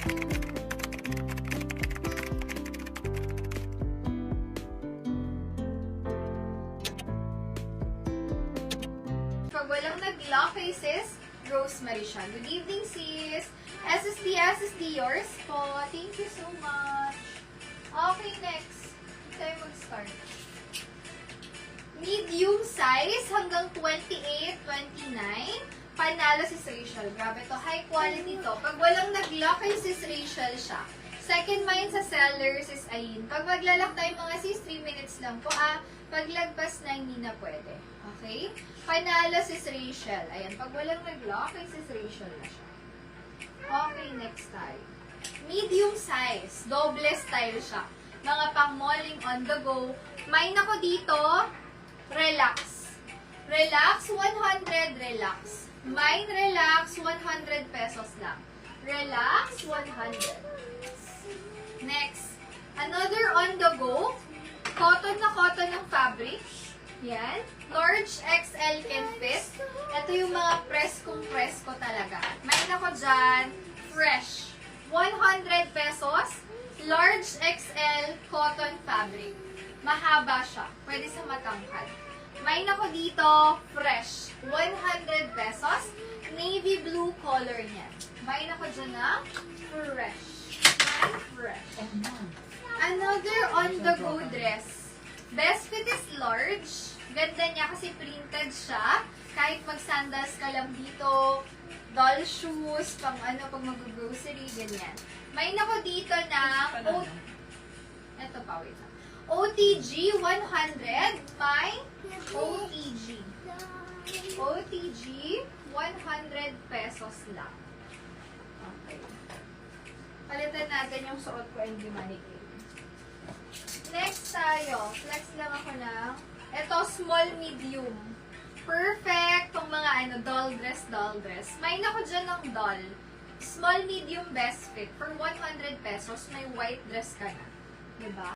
Pag walang nag-lock kay sis, Rosemary siya. Good evening, sis. SSD, yours po. Thank you so much. Okay, next. Tayo mag-start. Medium size hanggang 28, 29. Panalo si Rachel. Grabe to. High quality to. Pag walang nag-lock kay sis Rachel siya. Second mine sa sellers is Ayin. Pag maglalak tayo mga sis, 3 minutes lang po. Pag lagpas na, hindi na pwede. Okay? Panalo si Rachel. Ayan. Pag walang nag-lock, kay sis Rachel na siya. Okay, next tayo. Medium size. Doble style siya. Mga pang-malling on the go. Mine ako dito. Relax. Relax, 100. Relax. Mine relax, 100 pesos lang. Relax, 100. Next. Another on the go. Cotton na cotton ng fabric. Yan. Large XL can fit. Ito yung mga presko talaga. Mine ako dyan. Fresh. 100 pesos. Large XL cotton fabric. Mahaba siya. Pwede sa matangkad. Mine ako dito. Fresh. 100 pesos. Navy blue color niya. Mine ako dyan na fresh. Mine fresh. Another on-the-go dress. Best fit is large. Ganda niya kasi printed siya. Kahit mag-sandals ka lang dito, doll shoes, pang ano, pag mag-grocery, ganyan. May nako dito na, eto pa, wait lang. OTG 100, may OTG. OTG 100 pesos lang. Okay. Palitan natin yung suot ko and mannequin. Next tayo. Flex lang ako ng ito, small, medium. Perfect kung mga doll dress. May ako dyan ng doll. Small, medium, best fit. For 100 pesos, may white dress ka na. Diba?